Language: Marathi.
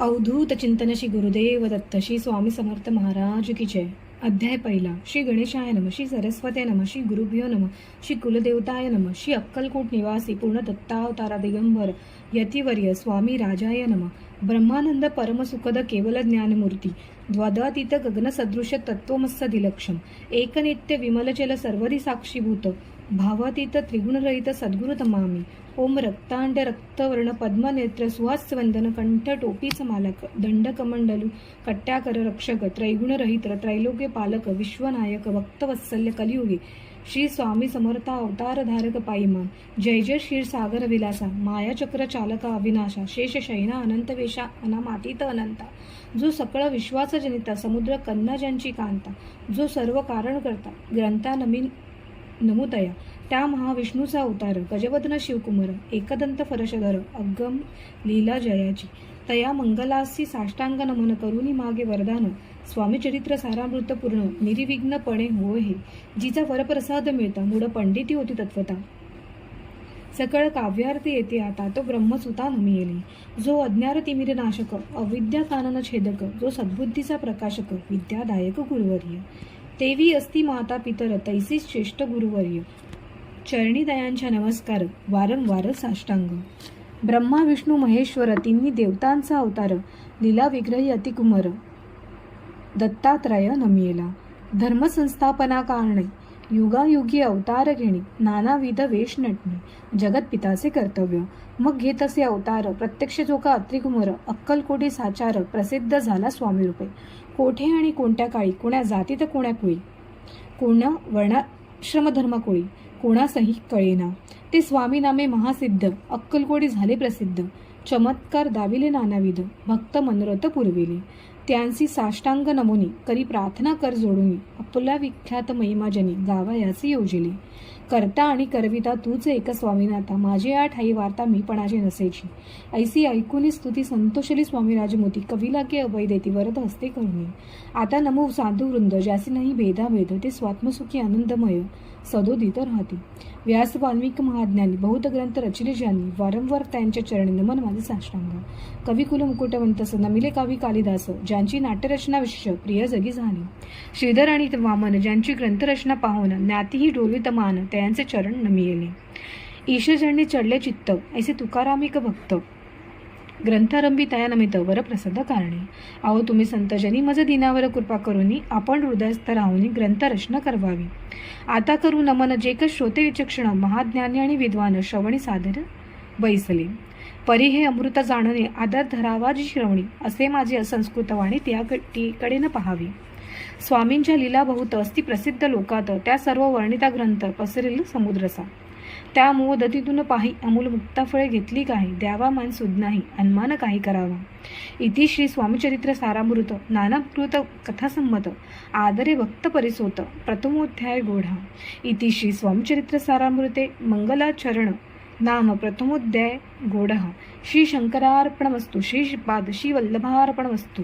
अवधूत चिंतन श्री गुरुदेव दत्त श्री स्वामी समर्थ महाराज की जय. अध्याय पहिला. श्री गणेशाय नम, श्री सरस्वते नम, श्री गुरुभ्यो नम, श्री कुलदेवताय नम, श्री अक्कलकोट निवासी पूर्ण दत्तावतारा दिगंबर यतिवर्य स्वामी राजाय नम. ब्रह्मानंद परमसुखद केवल ज्ञानमूर्ती द्वादातीत गगन सदृश तत्वमस्सदिलक्षम एकनित्य विमलचल सर्वधी साक्षीभूत भावातीत त्रिगुणरहित सद्गुरु तमामी. ओम रक्तांड रक्तवर्ण पद्मनेत्र सुहास्यवंदन कंठ टोपीच मालक दंडकमंडलू कट्याकर रक्षक त्रैगुणरहित त्रैलोक्य पालक विश्वनायक भक्तवत्सल्य कलियुगे श्री स्वामी समर्था अवतार धारक पायीमान. जय जय क्षीरसागर विलासा मायाचक्र चालका अविनाशा शेष शयना अनंत वेशा अनामातीत अनंता. जो सकळ विश्वास जनिता समुद्र कन्ना ज्यांची कांता. जो सर्व कारण करता ग्रंथा नमुतया त्या महाविष्णूचा अवतार गजवदन शिवकुमार एकदंत फरशधर अगम लीला जयाची. तया मंगलासी साष्टांग नमन करुणी मागे वरदान स्वामी चरित्र सारामृत पूर्ण निर्विघ्नपणे होय हे. जिचा वरप्रसाद मिळता मूळ पंडिती होती तत्वता सकळ काव्यार्थ येते आता तो ब्रह्मसुता नमियेली. जो अज्ञार तिमिर नाशक अविद्या कानन छेदक जो सद्बुद्धीचा प्रकाशक विद्यादायक गुरुवर्य. तेवी असती माता पितर तैसीच श्रेष्ठ गुरुवर्य. चरणी दयांच्या नमस्कार वारंवार साष्टांग. ब्रह्मा विष्णू महेश्वर तिन्ही देवतांचा अवतार लीला विग्रही अतिकुमार दत्तात्रय नमियेला. धर्मसंस्थापना कारणे युगायुगी अवतार घेणे नानाविध वेश नटणे जगत पिताचे कर्तव्य. मग घेत असे अवतार प्रत्यक्ष जोका अत्रिकुमार अक्कलकोटी साचार प्रसिद्ध झाला स्वामी रूपे. कोठे आणि कोणत्या काळी कोण्या जातीत कोण्या कुळी कोण्या वर्णाश्रम धर्मकुळी कोणासही कळेना ते स्वामी नामे महासिद्ध अक्कलकोटी झाले प्रसिद्ध. चमत्कार दाविले नानाविध भक्त मनोरथ पुरविले. त्यांची साष्टांग नमुनी करी प्रार्थना कर जोडून आपला विख्यात महिमाजनी गावायासी योजिले. करता आणि करविता तूच एक स्वामीनाथा माझे या ठाई वार्ता मीपणाची नसेची. ऐसी ऐकुनी स्तुती संतोषली स्वामी राजमोती कविला के अभय देती वरद हस्ते करुणी. आता नमो साधू वृंद ज्यासी नाही भेदाभेद ते स्वात्मसुखी आनंदमय सदोदित राहते. व्यास वाल्मिक महाज्ञानी बहुत ग्रंथ रचले ज्यांनी वारंवार त्यांच्या चरणी नमन माझे साष्टांग. कविकुल मुकुटवंतस नमिले कवी कालिदास ज्यांची नाट्यरचना विशेष प्रिय जगी झाली. श्रीधर आणि वामन ज्यांची ग्रंथरचना पाहून ज्ञातीही डोलवित मान त्यांचे चरण नमियेले. ईशजणी चढले चित्त ऐसे तुकारामिक भक्त ग्रंथारंभी तया नमित वरप्रसाद कारणे. अहो तुम्ही संतजनी मज दिनावर कृपा करूनी आपण हृदयस्थ राहुनी ग्रंथरचना करवावी. आता करू नमन जे का श्रोते विचक्षण महाज्ञानी आणि विद्वान श्रवणी सादर बैसले. परी हे अमृत जाणणे आदर धरावा जी श्रवणी असे माझे असंस्कृत वाणी त्याकडे न पाहावी. स्वामींच्या लीला बहुत अस्ति प्रसिद्ध लोकात त्या सर्व वर्णिता ग्रंथ पसरेल समुद्रसा. त्या मोदतीतून पाही अमूल मुक्ताफळे घेतली काही द्यावा मान सुद नाही अन्मान काही करावा. इति श्री स्वामीचरित्र सारामृत नानाकृत कथासंमत आदरे भक्त परिसोत प्रथमोध्याय गोढा. इति श्री स्वामीचरित्र सारामृते मंगलाचरण नाम प्रथमोध्याय गोढः. श्री शंकरार्पणमस्तु. श्री श्रीपाद श्री वल्लभार्पणमस्तु.